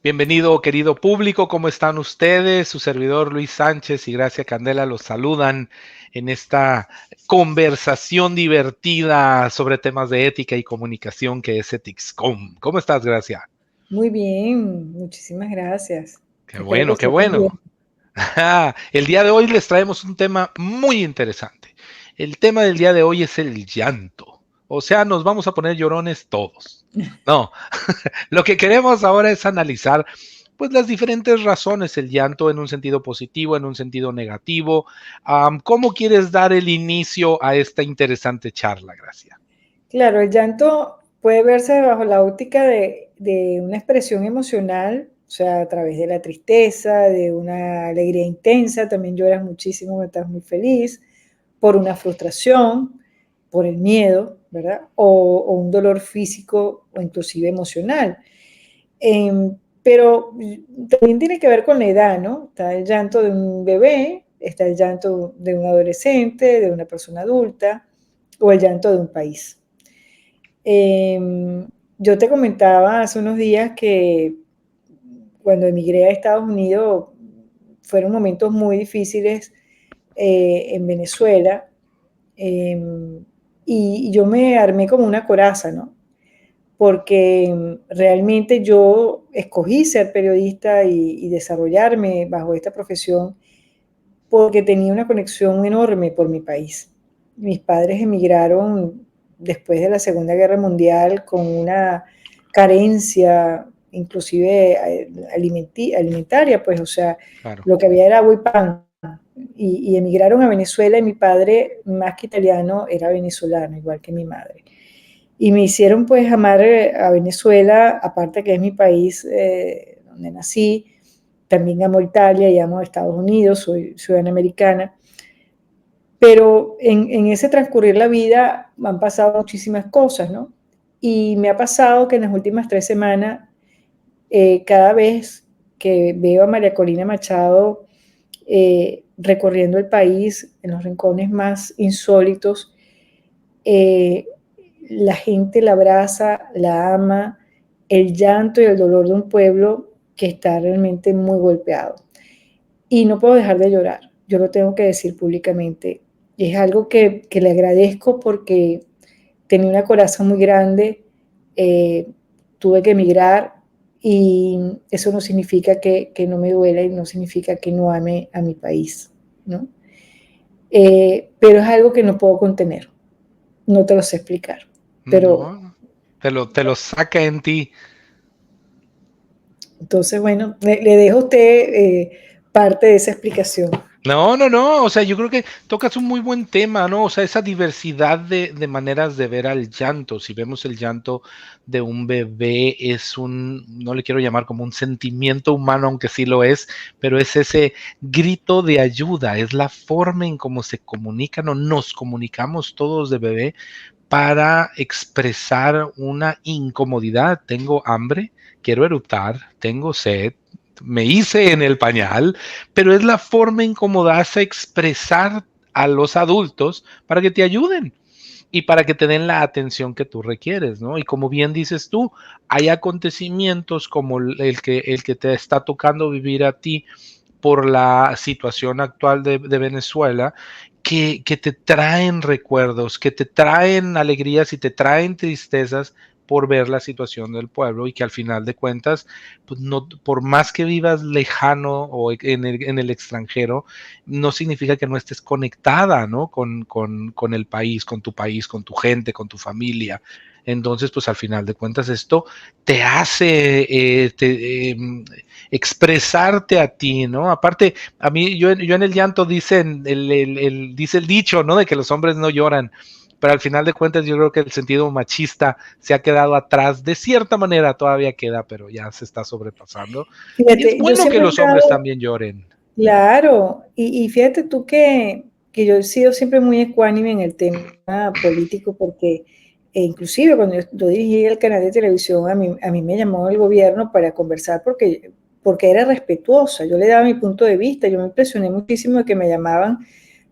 Bienvenido, querido público, ¿cómo están ustedes? Su servidor Luis Sánchez y Gracia Candela los saludan en esta conversación divertida sobre temas de ética y comunicación que es EthicsCom. ¿Cómo estás, Gracia? Muy bien, muchísimas gracias. Qué Espero que bueno, qué estés bien. bueno. El día de hoy les traemos un tema muy interesante. El tema del día de hoy es el llanto. O sea, nos vamos a poner llorones todos. No, lo que queremos ahora es analizar pues las diferentes razones, el llanto en un sentido positivo, en un sentido negativo. ¿Cómo quieres dar el inicio a esta interesante charla, Gracia? Claro, el llanto puede verse bajo la óptica de una expresión emocional, o sea, a través de la tristeza, de una alegría intensa, también lloras muchísimo cuando estás muy feliz, por una frustración, por el miedo, ¿verdad? O un dolor físico o inclusive emocional. Pero también tiene que ver con la edad, ¿no? Está el llanto de un bebé, está el llanto de un adolescente, de una persona adulta, o el llanto de un país. Yo te comentaba hace unos días que cuando emigré a Estados Unidos fueron momentos muy difíciles en Venezuela, y yo me armé como una coraza, ¿no? Porque realmente yo escogí ser periodista y desarrollarme bajo esta profesión porque tenía una conexión enorme por mi país. Mis padres emigraron después de la Segunda Guerra Mundial con una carencia, inclusive alimentaria, pues, o sea, Claro. lo que había era agua y pan. Y emigraron a Venezuela y mi padre, más que italiano, era venezolano, igual que mi madre. Y me hicieron pues amar a Venezuela, aparte que es mi país donde nací, también amo Italia y amo Estados Unidos, soy ciudadana americana, pero en ese transcurrir la vida me han pasado muchísimas cosas, ¿no? Y me ha pasado que en las últimas 3 semanas, cada vez que veo a María Corina Machado recorriendo el país en los rincones más insólitos, eh, la gente la abraza, la ama, el llanto y el dolor de un pueblo que está realmente muy golpeado. Y no puedo dejar de llorar, yo lo tengo que decir públicamente. Es algo que le agradezco porque tenía una coraza muy grande, tuve que emigrar y eso no significa que no me duela y no significa que no ame a mi país, ¿no? Pero es algo que no puedo contener, no te lo sé explicar, pero No, te lo saca en ti. entonces, bueno, le dejo a usted parte de esa explicación. No, no, no, o sea, yo creo que tocas un muy buen tema, ¿no? O sea, esa diversidad de maneras de ver al llanto. Si vemos el llanto de un bebé, es no le quiero llamar como un sentimiento humano, aunque sí lo es, pero es ese grito de ayuda, es la forma en cómo se comunican o nos comunicamos todos de bebé para expresar una incomodidad. Tengo hambre, quiero eructar, tengo sed, me hice en el pañal, pero es la forma en cómo das a expresar a los adultos para que te ayuden y para que te den la atención que tú requieres, ¿no? Y como bien dices tú, hay acontecimientos como el que te está tocando vivir a ti por la situación actual de Venezuela, que te traen recuerdos, que te traen alegrías y te traen tristezas por ver la situación del pueblo y que al final de cuentas, pues no, por más que vivas lejano o en el extranjero, no significa que no estés conectada, ¿no? Con el país, con tu gente, con tu familia. Entonces, pues al final de cuentas esto te hace expresarte a ti, ¿no? Aparte, a mí, yo en el llanto dice el dicho, ¿no? De que los hombres no lloran, pero al final de cuentas yo creo que el sentido machista se ha quedado atrás, de cierta manera todavía queda, pero ya se está sobrepasando. Y es Fíjate, yo bueno que siempre he los hombres estado, también lloren. claro, y fíjate tú que yo he sido siempre muy ecuánime en el tema político porque inclusive cuando yo dirigí el canal de televisión, a mí me llamó el gobierno para conversar porque era respetuosa, yo le daba mi punto de vista, yo me impresioné muchísimo de que me llamaban,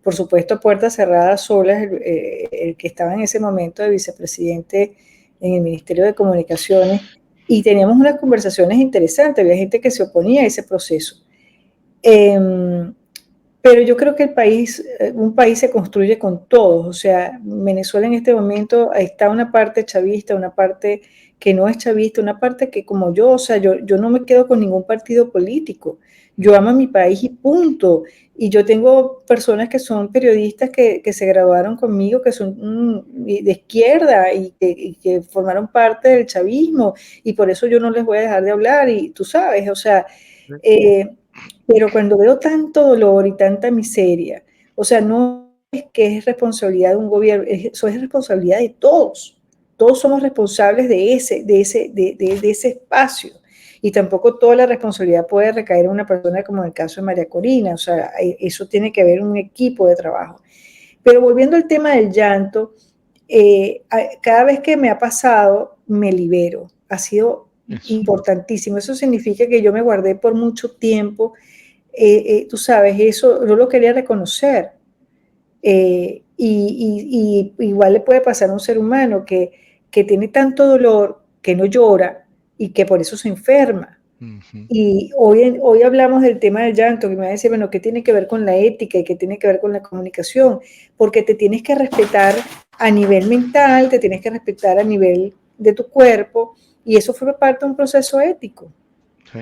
por supuesto, a puertas cerradas solas, el que estaba en ese momento de vicepresidente en el Ministerio de Comunicaciones, y teníamos unas conversaciones interesantes, había gente que se oponía a ese proceso. Pero yo creo que un país se construye con todos, o sea, Venezuela en este momento está una parte chavista, una parte que no es chavista, una parte que como yo, o sea, yo no me quedo con ningún partido político, yo amo a mi país y punto, y yo tengo personas que son periodistas que se graduaron conmigo, que son de izquierda y que formaron parte del chavismo, y por eso yo no les voy a dejar de hablar, y tú sabes, o sea, pero cuando veo tanto dolor y tanta miseria, o sea, no es que es responsabilidad de un gobierno, eso es responsabilidad de todos. Todos somos responsables de ese espacio. Y tampoco toda la responsabilidad puede recaer en una persona como en el caso de María Corina. O sea, eso tiene que haber un equipo de trabajo. Pero volviendo al tema del llanto, cada vez que me ha pasado, me libero. Ha sido importantísimo. Eso significa que yo me guardé por mucho tiempo. Tú sabes, eso yo lo quería reconocer. Y igual le puede pasar a un ser humano que tiene tanto dolor, que no llora y que por eso se enferma. Y hoy hablamos del tema del llanto, que me va a decir, bueno, ¿qué tiene que ver con la ética y qué tiene que ver con la comunicación? Porque te tienes que respetar a nivel mental, te tienes que respetar a nivel de tu cuerpo, y eso fue parte de un proceso ético. Sí.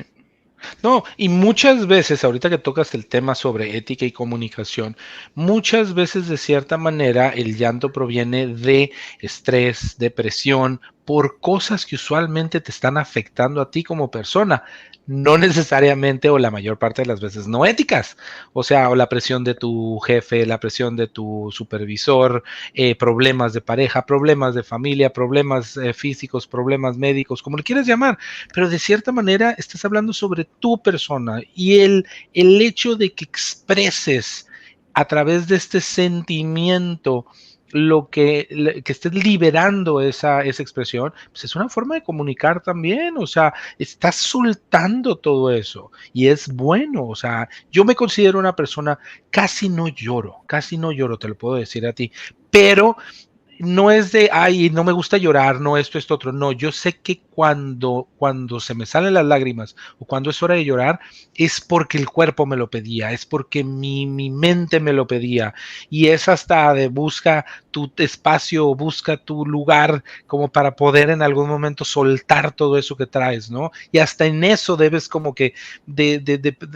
No, y muchas veces, ahorita que tocas el tema sobre ética y comunicación, muchas veces de cierta manera el llanto proviene de estrés, depresión, por cosas que usualmente te están afectando a ti como persona, no necesariamente o la mayor parte de las veces no éticas, o sea, o la presión de tu jefe, la presión de tu supervisor, problemas de pareja, problemas de familia, problemas físicos, problemas médicos, como le quieras llamar, pero de cierta manera estás hablando sobre tu persona y el hecho de que expreses a través de este sentimiento que estés liberando esa expresión, pues es una forma de comunicar también, o sea, estás soltando todo eso y es bueno, o sea, yo me considero una persona, casi no lloro, te lo puedo decir a ti, pero no es de, ay, no me gusta llorar, no esto, otro. No, yo sé que cuando se me salen las lágrimas o cuando es hora de llorar, es porque el cuerpo me lo pedía, es porque mi mente me lo pedía. Y es hasta de busca tu espacio, busca tu lugar como para poder en algún momento soltar todo eso que traes, ¿no? Y hasta en eso debes como que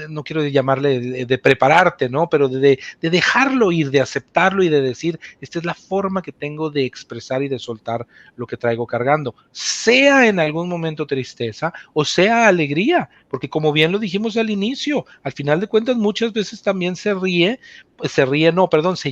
no quiero llamarle de prepararte, ¿no? Pero de dejarlo ir, de aceptarlo y de decir, esta es la forma que tengo de expresar y de soltar lo que traigo cargando, sea en algún momento tristeza o sea alegría, porque como bien lo dijimos al inicio, al final de cuentas muchas veces también se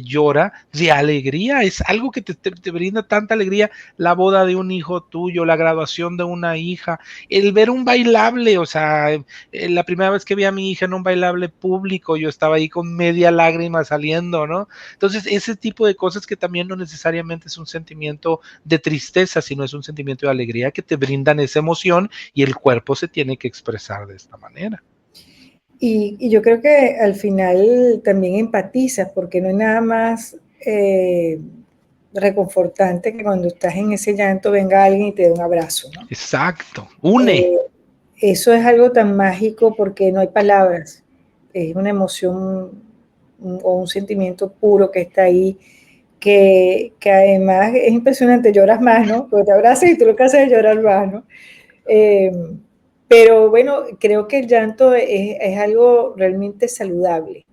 llora de alegría, es algo que te brinda tanta alegría, la boda de un hijo tuyo, la graduación de una hija, el ver un bailable, o sea, la primera vez que vi a mi hija en un bailable público, yo estaba ahí con media lágrima saliendo, ¿no? Entonces, ese tipo de cosas que también no necesariamente es un sentimiento de tristeza, sino es un sentimiento de alegría que te brindan esa emoción y el cuerpo se tiene que expresar de esta manera. Y yo creo que al final también empatizas, porque no hay nada más reconfortante que cuando estás en ese llanto venga alguien y te dé un abrazo, ¿no? Exacto, une. Eso es algo tan mágico porque no hay palabras, es una emoción o un sentimiento puro que está ahí, que además es impresionante, lloras más, ¿no? Porque te abrazas y tú lo que haces es llorar más, ¿no? Pero bueno, creo que el llanto es algo realmente saludable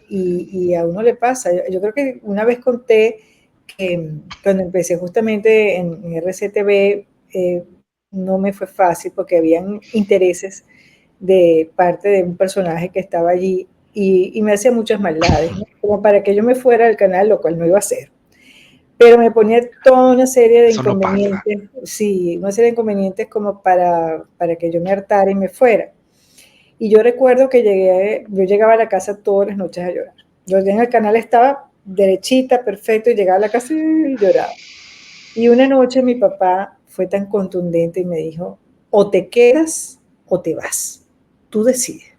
y a uno le pasa. Yo creo que una vez conté que cuando empecé justamente en RCTV no me fue fácil porque habían intereses de parte de un personaje que estaba allí y me hacía muchas maldades, ¿no? Como para que yo me fuera del canal, lo cual no iba a hacer. Pero me ponía toda una serie de Eso no pasa. inconvenientes, sí, una serie de inconvenientes como para que yo me hartara y me fuera. Y yo recuerdo que yo llegaba a la casa todas las noches a llorar. Yo en el canal estaba derechita, perfecto, y llegaba a la casa y lloraba. Y una noche mi papá fue tan contundente y me dijo, o te quedas o te vas, tú decides.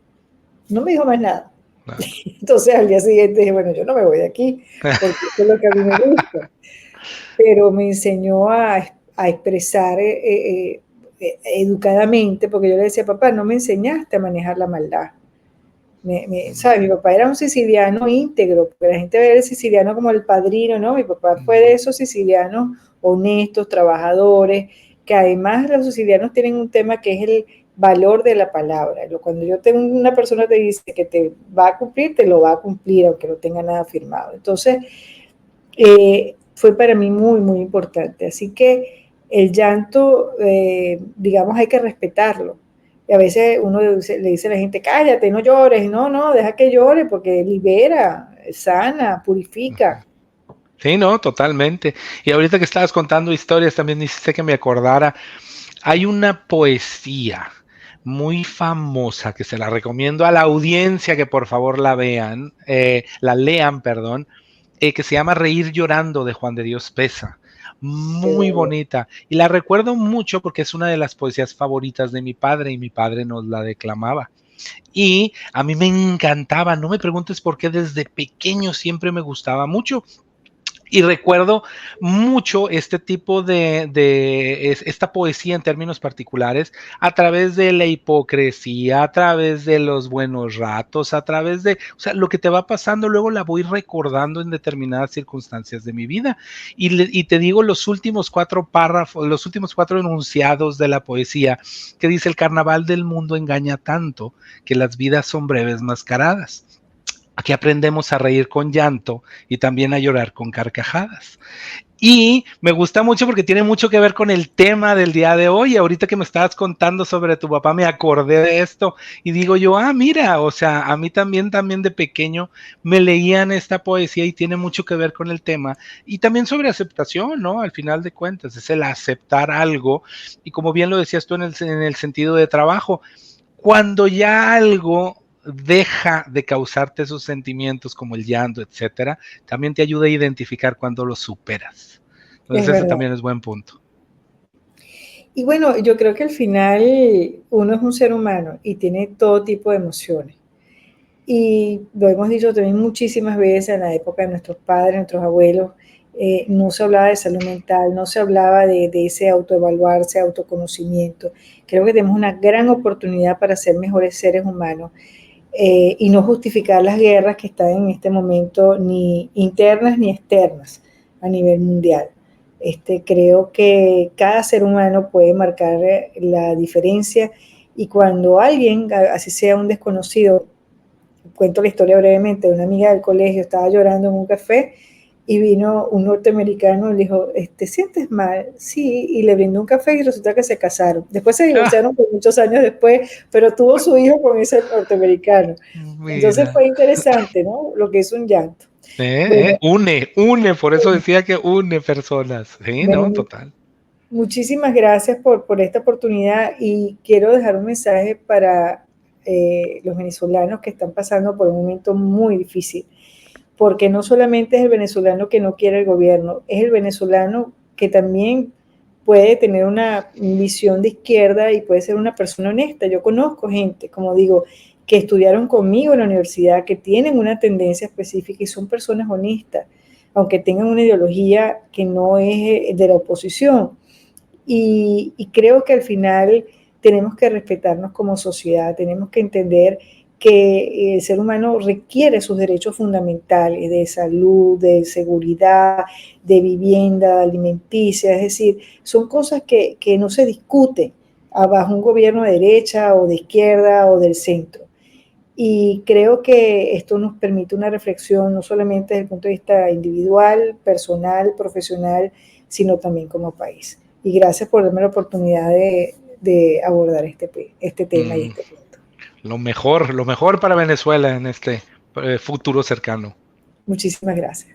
No me dijo más nada. Claro. Entonces al día siguiente dije, bueno, yo no me voy de aquí, porque eso es lo que a mí me gusta. Pero me enseñó a expresar educadamente, porque yo le decía, papá, no me enseñaste a manejar la maldad. ¿Sabes? Mi papá era un siciliano íntegro, porque la gente ve al siciliano como el padrino, ¿no? Mi papá fue de esos sicilianos honestos, trabajadores, que además los sicilianos tienen un tema que es el valor de la palabra. Cuando yo tengo una persona te dice que te va a cumplir, te lo va a cumplir, aunque no tenga nada firmado. Entonces, fue para mí muy, muy importante. Así que el llanto, digamos, hay que respetarlo. Y a veces uno le dice a la gente, cállate, no llores. No, no, deja que llore porque libera, sana, purifica. Sí, no, totalmente. Y ahorita que estabas contando historias, también hiciste que me acordara, hay una poesía muy famosa que se la recomiendo a la audiencia que por favor la vean, la lean, perdón, que se llama Reír llorando de Juan de Dios Peza. Muy bonita. Y la recuerdo mucho porque es una de las poesías favoritas de mi padre y mi padre nos la declamaba. Y a mí me encantaba, no me preguntes por qué desde pequeño siempre me gustaba mucho. Y recuerdo mucho este tipo esta poesía en términos particulares a través de la hipocresía, a través de los buenos ratos, a través de, o sea, lo que te va pasando, luego la voy recordando en determinadas circunstancias de mi vida. Y te digo los últimos 4 párrafos, los últimos 4 enunciados de la poesía, que dice: el carnaval del mundo engaña tanto que las vidas son breves mascaradas. Aquí aprendemos a reír con llanto y también a llorar con carcajadas. Y me gusta mucho porque tiene mucho que ver con el tema del día de hoy. Ahorita que me estabas contando sobre tu papá, me acordé de esto y digo yo, mira, o sea, a mí también de pequeño me leían esta poesía y tiene mucho que ver con el tema. Y también sobre aceptación, ¿no? Al final de cuentas, es el aceptar algo. Y como bien lo decías tú en el sentido de trabajo, cuando ya algo deja de causarte esos sentimientos como el llanto, etcétera, también te ayuda a identificar cuando lo superas. Es Entonces ese verdad. también es buen punto. Y bueno, yo creo que al final uno es un ser humano y tiene todo tipo de emociones. Y lo hemos dicho también muchísimas veces en la época de nuestros padres, nuestros abuelos, no se hablaba de salud mental, no se hablaba de ese autoevaluarse, autoconocimiento. Creo que tenemos una gran oportunidad para ser mejores seres humanos y no justificar las guerras que están en este momento ni internas ni externas a nivel mundial. Creo que cada ser humano puede marcar la diferencia y cuando alguien, así sea un desconocido, cuento la historia brevemente, una amiga del colegio estaba llorando en un café y vino un norteamericano y le dijo, ¿te sientes mal? Sí, y le brindó un café y resulta que se casaron. Después se divorciaron por muchos años después, pero tuvo su hijo con ese norteamericano. Entonces Mira. fue interesante, ¿no? Lo que es un llanto. Bueno, Une, por eso decía que une personas. Sí, no, bueno, total. muchísimas gracias por esta oportunidad y quiero dejar un mensaje para los venezolanos que están pasando por un momento muy difícil, porque no solamente es el venezolano que no quiere el gobierno, es el venezolano que también puede tener una visión de izquierda y puede ser una persona honesta. Yo conozco gente, como digo, que estudiaron conmigo en la universidad, que tienen una tendencia específica y son personas honestas, aunque tengan una ideología que no es de la oposición. Y creo que al final tenemos que respetarnos como sociedad, tenemos que entender que el ser humano requiere sus derechos fundamentales de salud, de seguridad, de vivienda, alimenticia, es decir, son cosas que no se discuten bajo un gobierno de derecha o de izquierda o del centro. Y creo que esto nos permite una reflexión no solamente desde el punto de vista individual, personal, profesional, sino también como país. Y gracias por darme la oportunidad de abordar este tema y Mm, este punto. lo mejor para Venezuela en este futuro cercano. Muchísimas gracias.